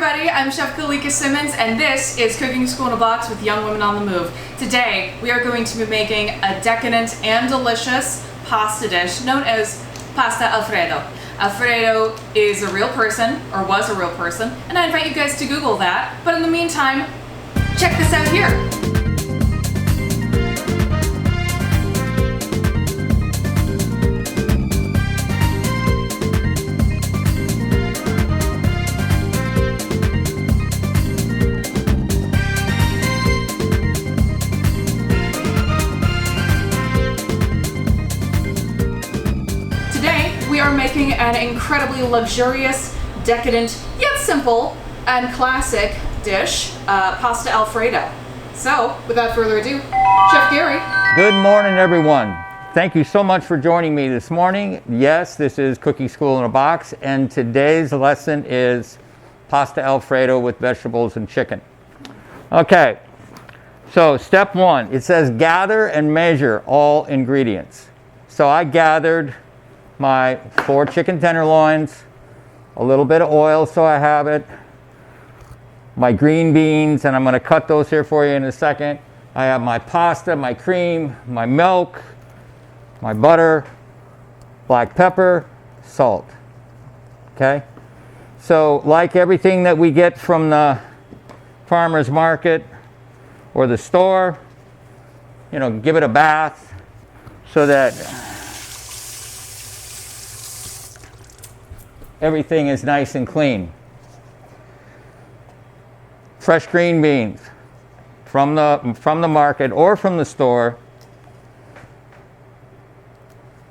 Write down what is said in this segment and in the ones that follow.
everybody, I'm Chef Kolika Simmons, and this is Cooking School in a Box with Young Women on the Move. Today, we are going to be making a decadent and delicious pasta dish known as Pasta Alfredo. Alfredo is a real person, or was a real person, and I invite you guys to Google that. But in the meantime, check this out here. We are making an incredibly luxurious, decadent, yet simple and classic dish, Pasta Alfredo. So, without further ado, Chef Gary. Good morning, everyone. Thank you so much for joining me this morning. Yes, this is Cooking School in a Box, and today's lesson is Pasta Alfredo with vegetables and chicken. Okay, so step one, it says gather and measure all ingredients. So I gathered my 4 chicken tenderloins, a little bit of oil so I have it, my green beans, and I'm going to cut those here for you in a second. I have my pasta, my cream, my milk, my butter, black pepper, salt. Okay? So like everything that we get from the farmer's market or the store, you know, give it a bath so that everything is nice and clean. Fresh green beans from the market or from the store.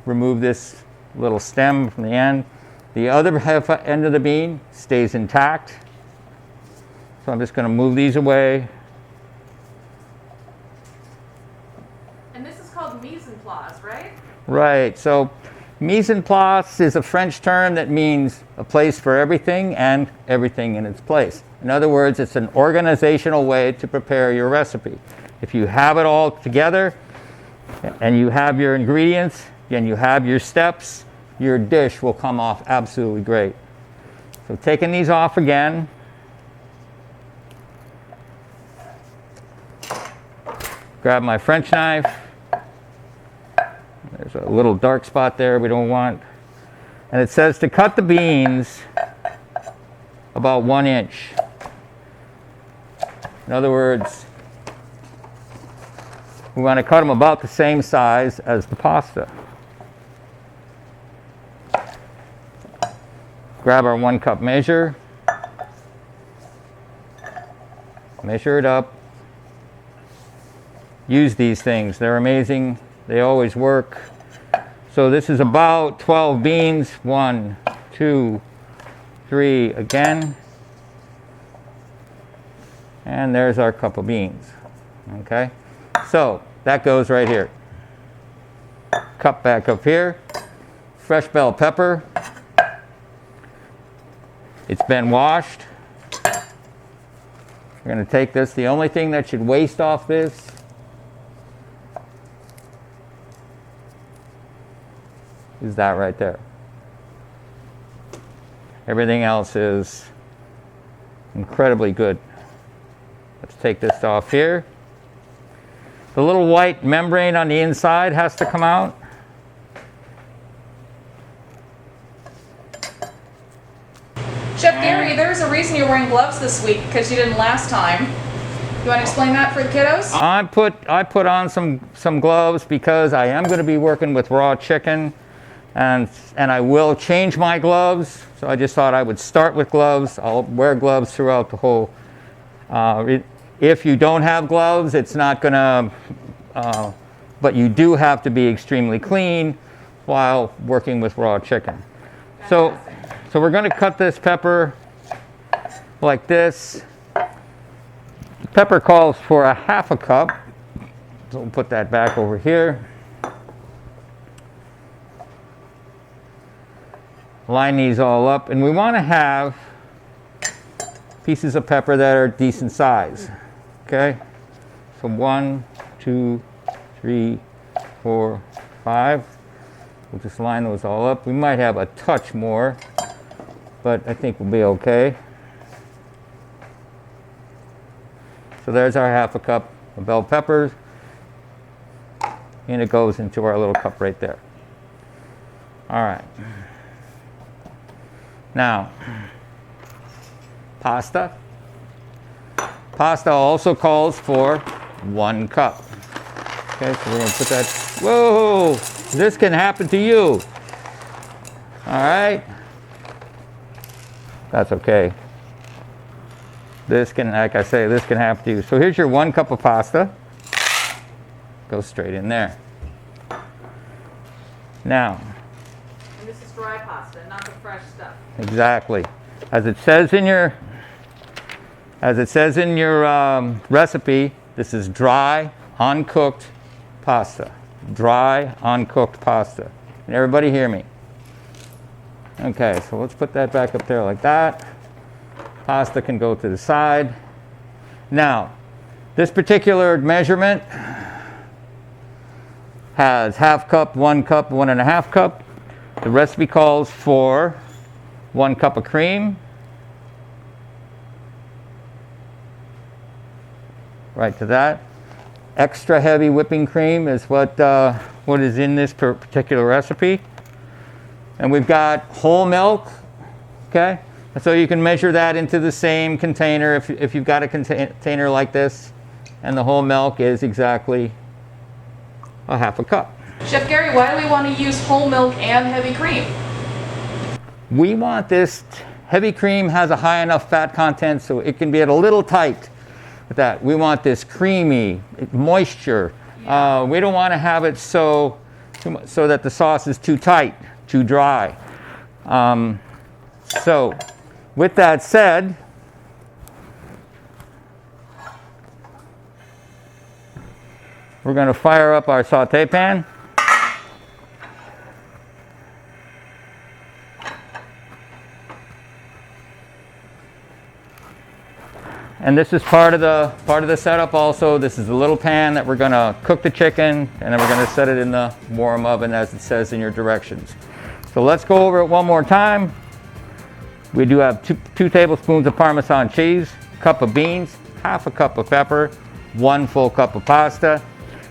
Remove this little stem from the end. The other half end of the bean stays intact. So I'm just going to move these away. And this is called mise en place, right? Right. So mise en place is a French term that means a place for everything and everything in its place. In other words, it's an organizational way to prepare your recipe. If you have it all together and you have your ingredients and you have your steps, your dish will come off absolutely great. So taking these off again. Grab my French knife. There's a little dark spot there we don't want. And it says to cut the beans about 1 inch. In other words, we want to cut them about the same size as the pasta. Grab our 1 cup measure. Measure it up. Use these things. They're amazing. They always work. So this is about 12 beans. 1, 2, 3 again. And there's our cup of beans. Okay? So that goes right here. Cup back up here. Fresh bell pepper. It's been washed. We're going to take this. The only thing that should waste off this is that right there. Everything else is incredibly good. Let's take this off here. The little white membrane on the inside has to come out. Chef Gary, there's a reason you're wearing gloves this week, because you didn't last time. You want to explain that for the kiddos? I put on some gloves because I am going to be working with raw chicken. And I will change my gloves, so I just thought I would start with gloves. I'll wear gloves throughout the whole. If you don't have gloves, it's not gonna, but you do have to be extremely clean while working with raw chicken. So we're gonna cut this pepper like this. The pepper calls for a 1/2 cup, so we'll put that back over here. Line these all up, and we want to have pieces of pepper that are decent size. Okay, so 1, 2, 3, 4, 5. We'll just line those all up. We might have a touch more, but I think we'll be okay. So there's our half a cup of bell peppers. And it goes into our little cup right there. All right. Now, pasta. Pasta also calls for 1 cup. Okay, so we're going to put that. Whoa! This can happen to you. All right. That's okay. This can, like I say, this can happen to you. So here's your 1 cup of pasta. Goes straight in there. Now. And this is dry pasta, not the fresh stuff. Exactly. As it says in your recipe, this is dry, uncooked pasta. Dry, uncooked pasta. Can everybody hear me? Okay, so let's put that back up there like that. Pasta can go to the side. Now, this particular measurement has half cup, 1 cup, 1.5 cup. The recipe calls for 1 cup of cream. Right to that. Extra heavy whipping cream is what is in this particular recipe. And we've got whole milk, okay? And so you can measure that into the same container if you've got a container like this. And the whole milk is exactly a half a cup. Chef Gary, why do we want to use whole milk and heavy cream? We want this, heavy cream has a high enough fat content so it can be a little tight with that. We want this creamy moisture. Yeah. We don't want to have it so that the sauce is too tight, too dry. So with that said, we're going to fire up our saute pan. And this is part of the setup also. This is a little pan that we're going to cook the chicken, and then we're going to set it in the warm oven as it says in your directions. So let's go over it one more time. We do have two tablespoons of Parmesan cheese, a cup of beans, half a cup of pepper, 1 full cup of pasta.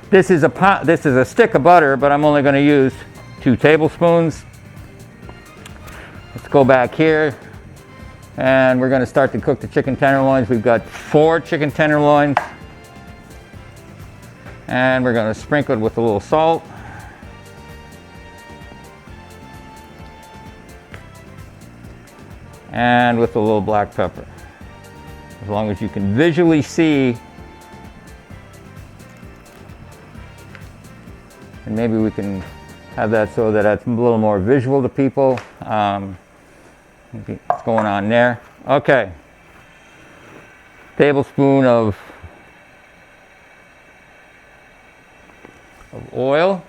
This is a stick of butter, but I'm only going to use 2 tablespoons. Let's go back here. And we're going to start to cook the chicken tenderloins. We've got 4 chicken tenderloins. And we're going to sprinkle it with a little salt. And with a little black pepper. As long as you can visually see. And maybe we can have that so that it's a little more visual to people. What's going on there? Okay. Tablespoon of oil.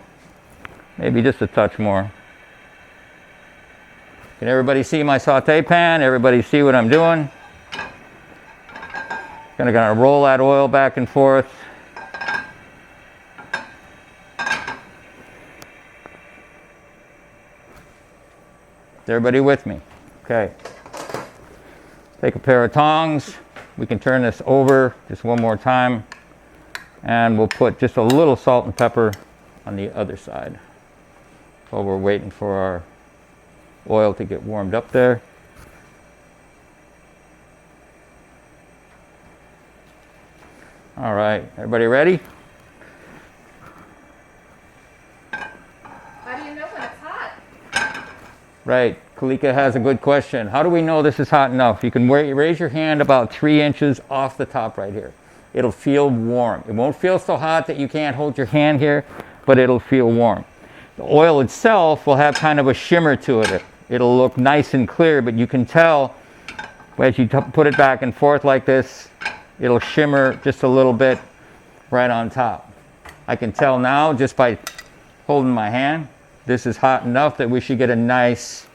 Maybe just a touch more. Can everybody see my saute pan? Everybody see what I'm doing? Gonna roll that oil back and forth. Is everybody with me? Okay. Take a pair of tongs. We can turn this over just one more time. And we'll put just a little salt and pepper on the other side while we're waiting for our oil to get warmed up there. All right, everybody ready? How do you know when it's hot? Right, Kolika has a good question. How do we know this is hot enough? You can raise your hand about 3 inches off the top right here. It'll feel warm. It won't feel so hot that you can't hold your hand here, but it'll feel warm. The oil itself will have kind of a shimmer to it. It'll look nice and clear, but you can tell as you put it back and forth like this, it'll shimmer just a little bit right on top. I can tell now just by holding my hand, this is hot enough that we should get a nice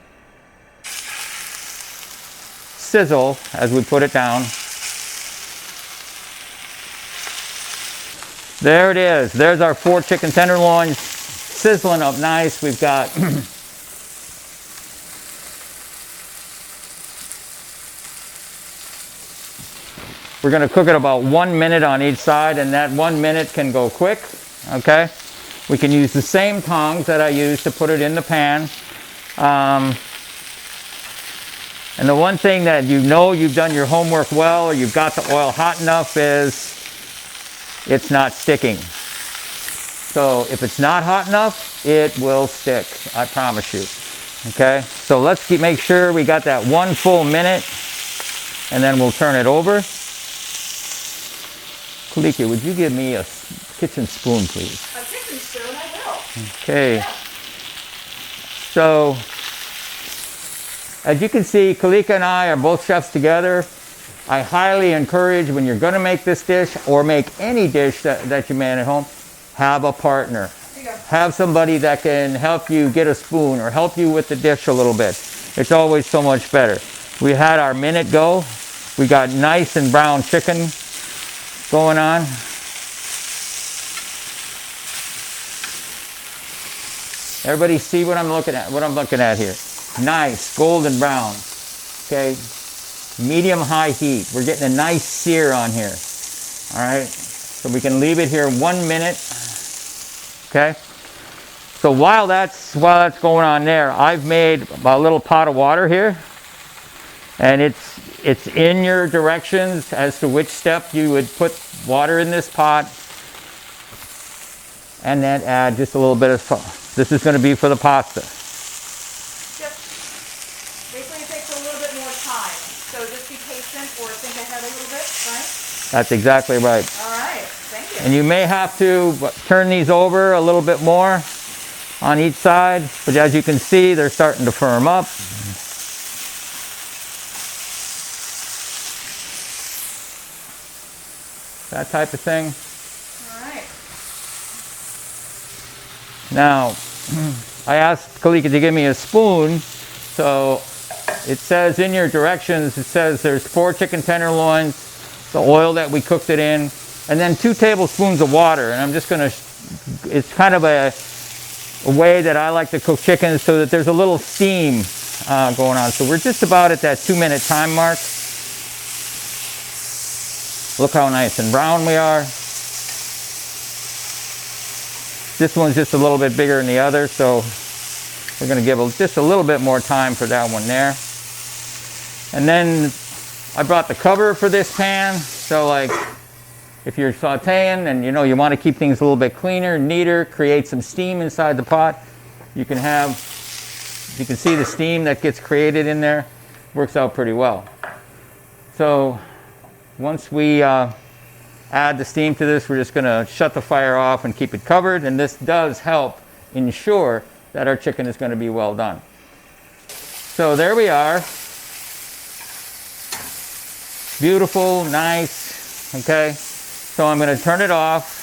sizzle as we put it down. There it is. There's our 4 chicken tenderloins sizzling up nice. We've got We're going to cook it about 1 minute on each side, and that 1 minute can go quick, okay? We can use the same tongs that I used to put it in the pan. And the one thing that you know you've done your homework well, or you've got the oil hot enough, is it's not sticking. So if it's not hot enough, it will stick, I promise you. Okay, so let's make sure we got that 1 full minute, and then we'll turn it over. Kolika, would you give me a kitchen spoon, please? A kitchen spoon, I will. Okay. Yeah. So, as you can see, Kolika and I are both chefs together. I highly encourage, when you're going to make this dish, or make any dish that you make at home, have a partner. There you go. Have somebody that can help you get a spoon or help you with the dish a little bit. It's always so much better. We had our minute go. We got nice and brown chicken going on. Everybody see what I'm looking at? What I'm looking at here? Nice golden brown. Okay, medium-high heat. We're getting a nice sear on here. All right, so we can leave it here 1 minute. Okay. So while that's going on there, I've made a little pot of water here, and it's in your directions as to which step you would put water in this pot, and then add just a little bit of salt. This is going to be for the pasta. Just basically it takes a little bit more time, so just be patient or think ahead a little bit, right? That's exactly right. All right, thank you. And you may have to turn these over a little bit more on each side, but as you can see, they're starting to firm up. That type of thing. All right. Now, I asked Kolika to give me a spoon, so it says in your directions, it says there's 4 chicken tenderloins, the oil that we cooked it in, and then 2 tablespoons of water. And I'm just going to, it's kind of a way that I like to cook chicken so that there's a little steam going on. So we're just about at that 2 minute time mark. Look how nice and brown we are. This one's just a little bit bigger than the other, so we're going to give just a little bit more time for that one there. And then I brought the cover for this pan, so like if you're sauteing and you know you want to keep things a little bit cleaner, neater, create some steam inside the pot, you can see the steam that gets created in there. Works out pretty well. So once we add the steam to this, we're just going to shut the fire off and keep it covered, and this does help ensure that our chicken is going to be well done. So there we are. Beautiful, nice, okay? So I'm going to turn it off.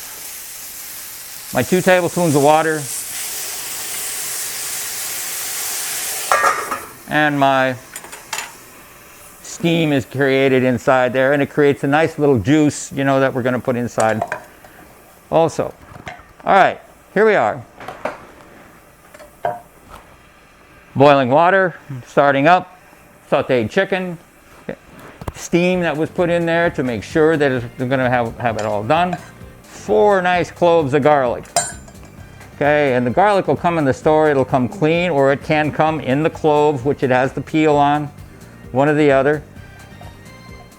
My 2 tablespoons of water. And my steam is created inside there, and it creates a nice little juice, you know, that we're going to put inside also. All right, here we are. Boiling water, starting up, sauteed chicken, steam that was put in there to make sure that we're going to have it all done. 4 nice cloves of garlic. Okay, and the garlic will come in the store, it'll come clean, or it can come in the clove, which it has the peel on, one or the other.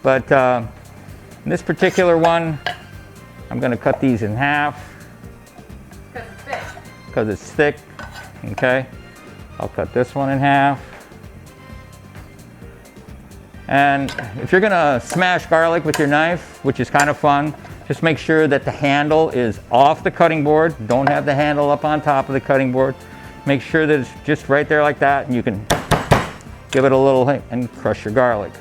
But in this particular one, I'm going to cut these in half. Because it's thick. Because it's thick. Okay, I'll cut this one in half. And if you're going to smash garlic with your knife, which is kind of fun, just make sure that the handle is off the cutting board. Don't have the handle up on top of the cutting board. Make sure that it's just right there like that, and you can give it a little hit and crush your garlic.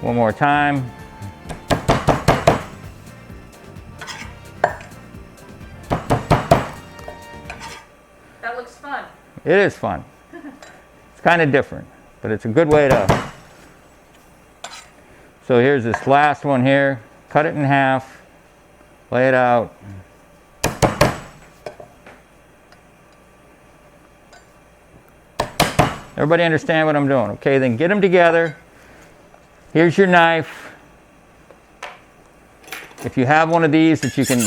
One more time. That looks fun. It is fun. It's kind of different, but it's a good way to. So here's this last one here. Cut it in half. Lay it out. Everybody understand what I'm doing? Okay, then get them together. Here's your knife. if you have one of these that you can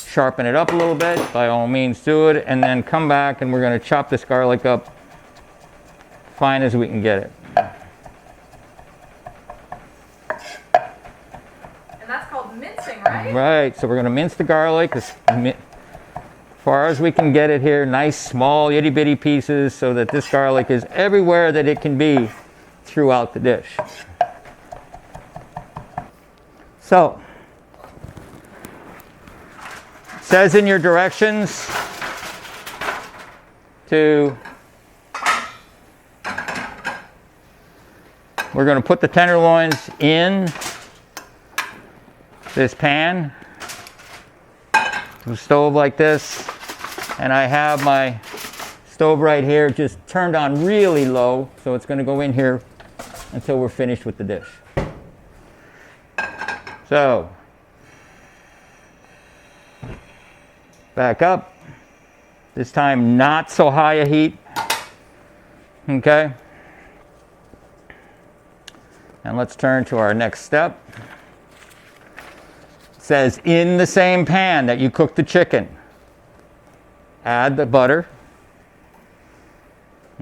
sharpen it up a little bit, by all means do it, and then come back and we're going to chop this garlic up fine as we can get it. And that's called mincing, right? Right, so we're going to mince the garlic as far as we can get it here, nice small itty bitty pieces, so that this garlic is everywhere that it can be throughout the dish. So, it says in your directions we're going to put the tenderloins in this pan, the stove like this, and I have my stove right here just turned on really low, so it's going to go in here until we're finished with the dish. So, back up, this time not so high a heat, okay? And let's turn to our next step. It says in the same pan that you cooked the chicken, add the butter,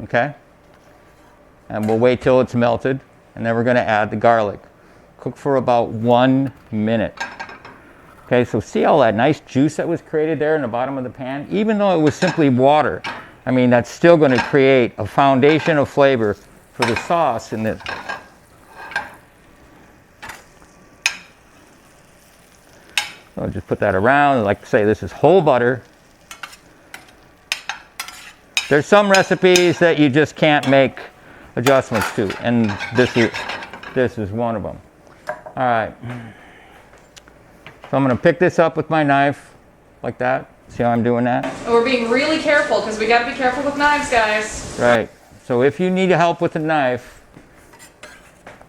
okay? And we'll wait till it's melted, and then we're going to add the garlic. Cook for about 1 minute. Okay, so see all that nice juice that was created there in the bottom of the pan? Even though it was simply water, I mean, that's still going to create a foundation of flavor for the sauce in this. I'll just put that around. Like I say, this is whole butter. There's some recipes that you just can't make adjustments to, and this is one of them. All right. So I'm going to pick this up with my knife like that. See how I'm doing that? And we're being really careful because we got to be careful with knives, guys. Right. So if you need help with a knife,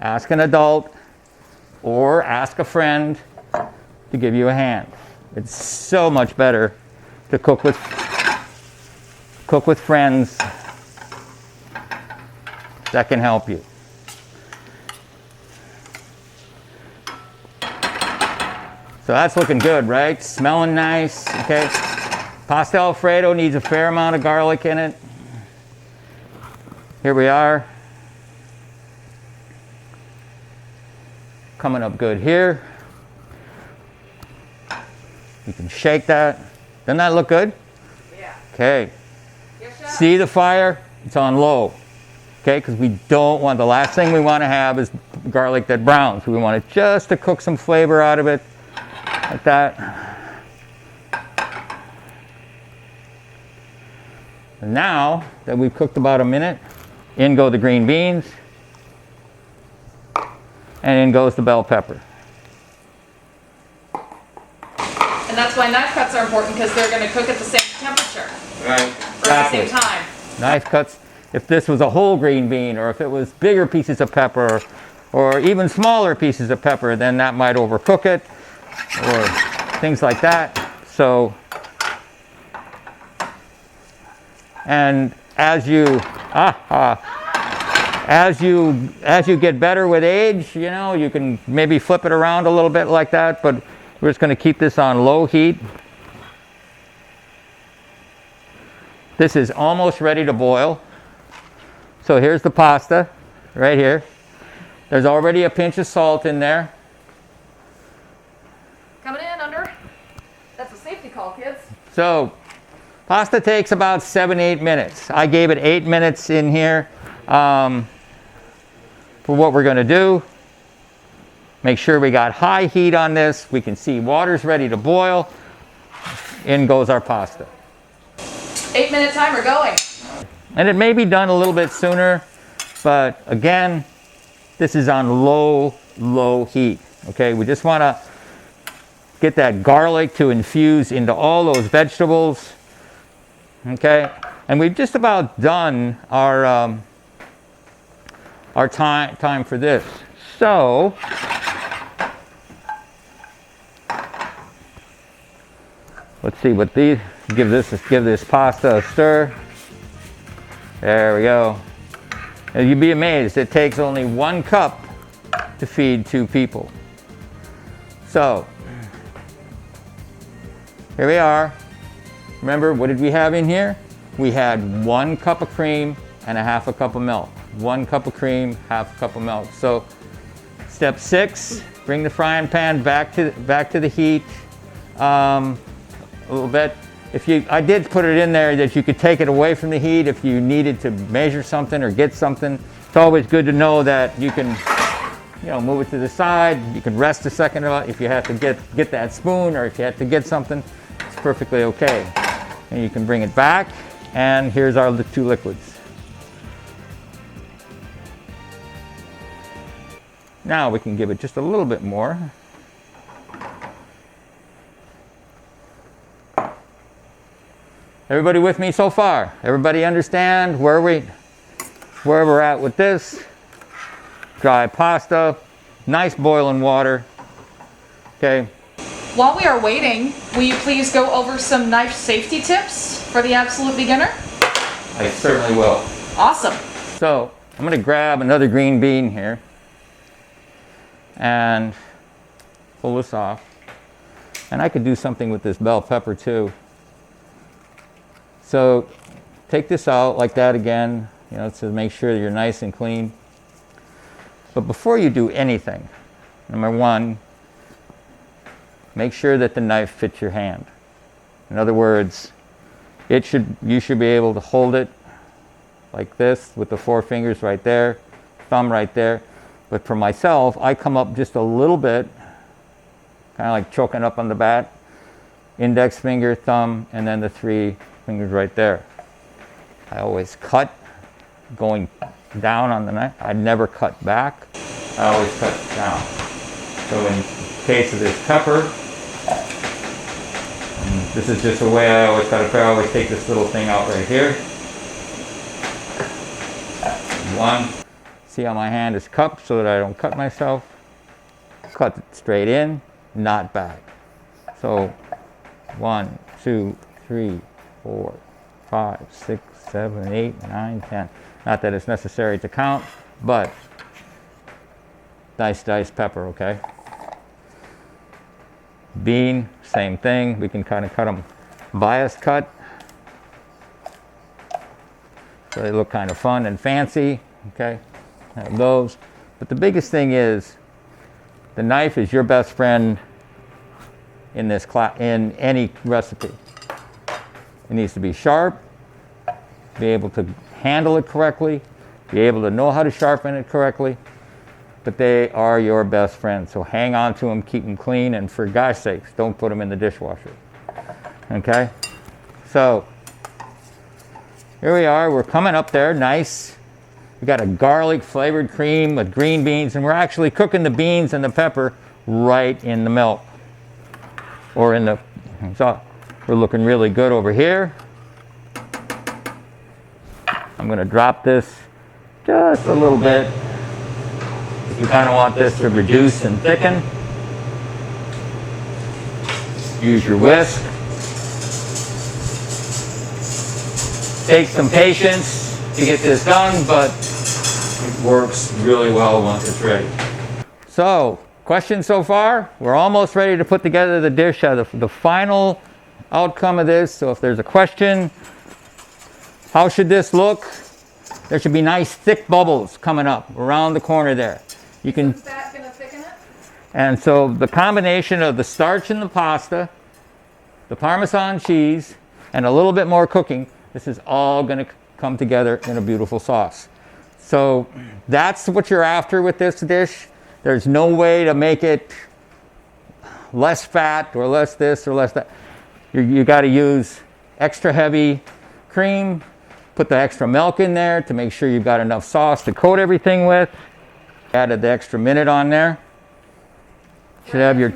ask an adult or ask a friend to give you a hand. It's so much better to cook with friends that can help you. So that's looking good, right? Smelling nice, okay? Pasta Alfredo needs a fair amount of garlic in it. Here we are. Coming up good here. You can shake that. Doesn't that look good? Yeah. Okay. Yes, chef? See the fire? It's on low. Okay, because we don't want, the last thing we want to have is garlic that browns. We want it just to cook some flavor out of it. Like that. And now that we've cooked about a minute, in go the green beans, and in goes the bell pepper. And that's why knife cuts are important, because they're going to cook at the same temperature. Right. Or at the same time. Knife cuts, if this was a whole green bean, or if it was bigger pieces of pepper, or even smaller pieces of pepper, then that might overcook it, or things like that. So, and as you get better with age, you know, you can maybe flip it around a little bit like that, but we're just going to keep this on low heat. This is almost ready to boil. So here's the pasta right here. There's already a pinch of salt in there. Coming in under. That's a safety call, kids. So pasta takes about 7-8 minutes. I gave it 8 minutes in here for what we're going to do. Make sure we got high heat on this. We can see water's ready to boil. In goes our pasta. 8-minute timer going. And it may be done a little bit sooner, but again, this is on low heat. Okay, we just want to get that garlic to infuse into all those vegetables. Okay, and we've just about done our time for this. So let's see what these give this pasta a stir. There we go. And you'd be amazed, it takes only 1 cup to feed 2 people. So, here we are. Remember, what did we have in here? We had 1 cup of cream and 1/2 cup of milk. 1 cup of cream, 1/2 cup of milk. So, step 6, bring the frying pan back to the heat a little bit. I did put it in there that you could take it away from the heat if you needed to measure something or get something. It's always good to know that you can, move it to the side. You can rest a second if you have to get that spoon, or if you have to get something, it's perfectly okay. And you can bring it back, and here's our 2 liquids. Now we can give it just a little bit more. Everybody with me so far? Everybody understand where we're at with this? Dry pasta, nice boiling water. Okay. While we are waiting, will you please go over some knife safety tips for the absolute beginner? I certainly will. Awesome. So I'm going to grab another green bean here and pull this off. And I could do something with this bell pepper too. So take this out like that again, to make sure that you're nice and clean. But before you do anything, number 1, make sure that the knife fits your hand. In other words, you should be able to hold it like this with the 4 fingers right there, thumb right there. But for myself, I come up just a little bit, kind of like choking up on the bat, index finger, thumb, and then the 3 fingers right there. I always cut going down on the knife. I never cut back. I always cut down. So in case of this pepper, this is just the way I always cut it. I always take this little thing out right here. 1. See how my hand is cupped so that I don't cut myself. Cut it straight in, not back. So 1, 2, 3, 4, 5, 6, 7, 8, 9, 10. Not that it's necessary to count, but nice diced pepper, okay? Bean, same thing. We can kind of cut them bias cut. So they look kind of fun and fancy, okay? Have those. But the biggest thing is the knife is your best friend in any recipe. It needs to be sharp, be able to handle it correctly, be able to know how to sharpen it correctly, but they are your best friend. So hang on to them, keep them clean, and for gosh sakes, don't put them in the dishwasher. Okay? So here we are, we're coming up there, nice. We got a garlic flavored cream with green beans, and we're actually cooking the beans and the pepper right in the milk. Or in the, so we're looking really good over here. I'm going to drop this just a little bit. If you kind of want this to reduce and thicken, use your whisk. Takes some patience to get this done, but it works really well once it's ready. So, questions so far? We're almost ready to put together the dish, the final outcome of this. So if there's a question, how should this look? There should be nice thick bubbles coming up around the corner there. You can. Is that going to thicken it? And so the combination of the starch in the pasta, the Parmesan cheese, and a little bit more cooking, this is all going to come together in a beautiful sauce. So that's what you're after with this dish. There's no way to make it less fat or less this or less that. You got to use extra heavy cream, put the extra milk in there to make sure you've got enough sauce to coat everything with. Added the extra minute on there. Should have your.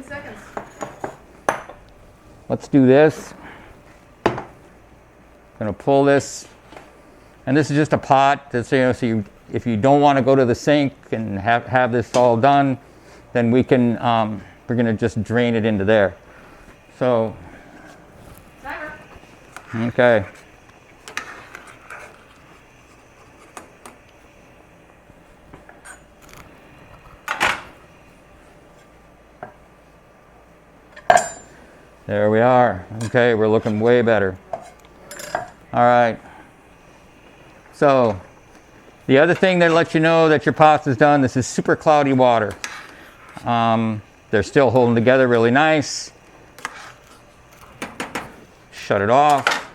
Let's do this. Gonna pull this, and this is just a pot. That's, so if you don't want to go to the sink and have this all done, then we can. We're gonna just drain it into there. So. Timer. Okay. There we are. Okay, we're looking way better. All right. So, the other thing that lets you know that your pasta's done, this is super cloudy water. They're still holding together really nice. Shut it off.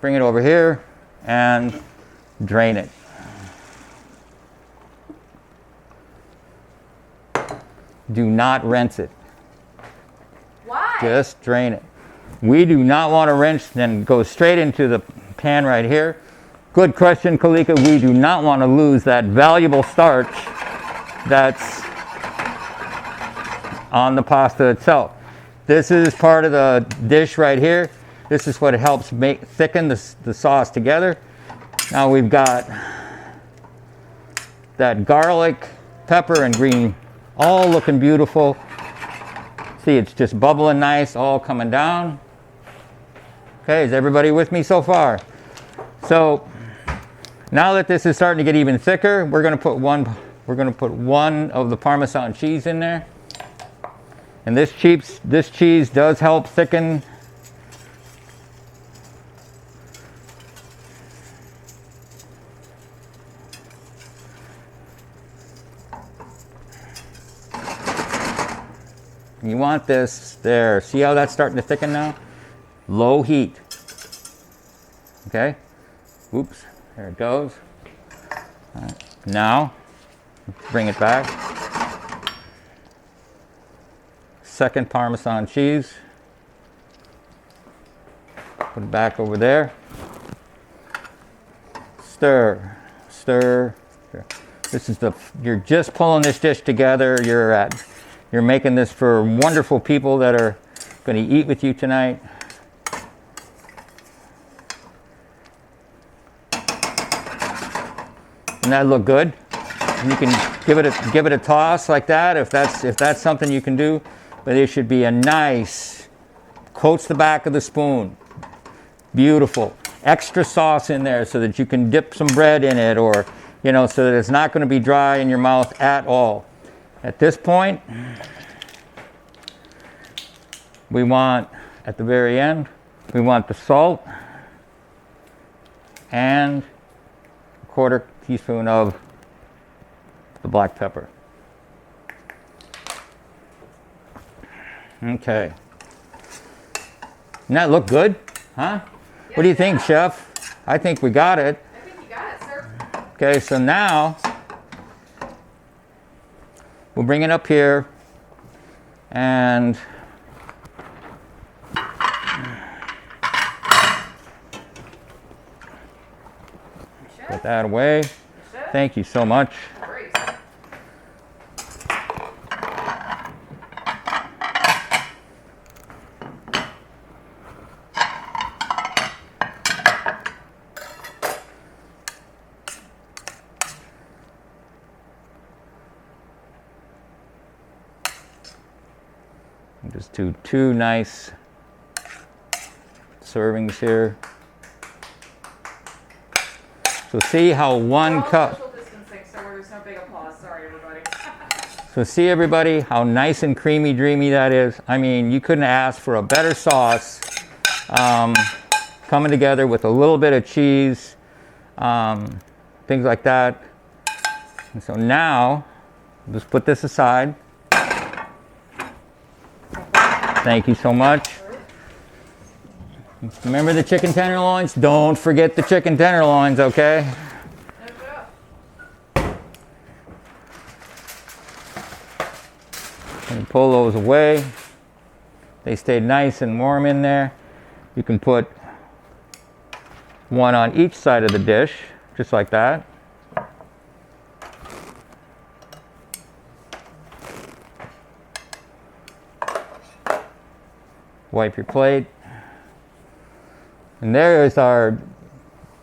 Bring it over here and drain it. Do not rinse it. Why? Just drain it. We do not want to rinse and go straight into the pan right here. Good question, Kolika. We do not want to lose that valuable starch that's on the pasta itself. This is part of the dish right here. This is what helps thicken the sauce together. Now we've got that garlic, pepper, and green all looking beautiful. See, it's just bubbling nice, all coming down. Okay, is everybody with me so far? So now that this is starting to get even thicker, we're going to put one of the Parmesan cheese in there. And this cheese does help thicken. You want this there. See how that's starting to thicken now? Low heat. Okay? Oops, there it goes. All right. Now, bring it back. Second Parmesan cheese. Put it back over there. Stir, stir, stir. This is you're just pulling this dish together. You're making this for wonderful people that are going to eat with you tonight. Doesn't that look good? And you can give it a toss like that if that's something you can do. But it should be a nice, coats the back of the spoon. Beautiful. Extra sauce in there so that you can dip some bread in it, or so that it's not going to be dry in your mouth at all. At this point, we want, at the very end, we want the salt and a quarter teaspoon of the black pepper. Okay. Doesn't that look good? Huh? Yes, what do you think, Chef? I think we got it. I think you got it, sir. Okay, so now we'll bring it up here and put that away. Thank you so much. Just do two nice servings here. So see how one cup. Social distancing, so there's no big applause. Sorry, everybody. So see, everybody, how nice and creamy, dreamy that is. I mean, you couldn't ask for a better sauce. Coming together with a little bit of cheese, things like that. And so now, just put this aside. Thank you so much. Remember the chicken tenderloins? Don't forget the chicken tenderloins, okay? And pull those away. They stayed nice and warm in there. You can put one on each side of the dish, just like that. Wipe your plate. And there is our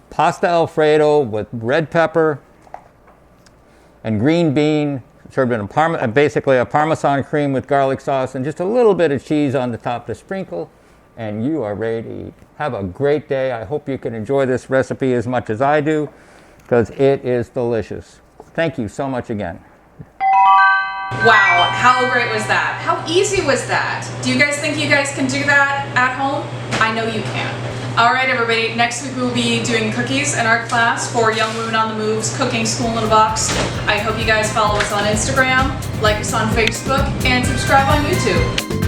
pasta Alfredo with red pepper and green bean, served in basically a Parmesan cream with garlic sauce and just a little bit of cheese on the top to sprinkle, and you are ready to eat. Have a great day. I hope you can enjoy this recipe as much as I do, because it is delicious. Thank you so much again. Wow, how great was that? How easy was that? Do you guys think you guys can do that at home? I know you can. All right, everybody, next week we'll be doing cookies in our class for Young Women on the Move's Cooking School in a Box. I hope you guys follow us on Instagram, like us on Facebook, and subscribe on YouTube.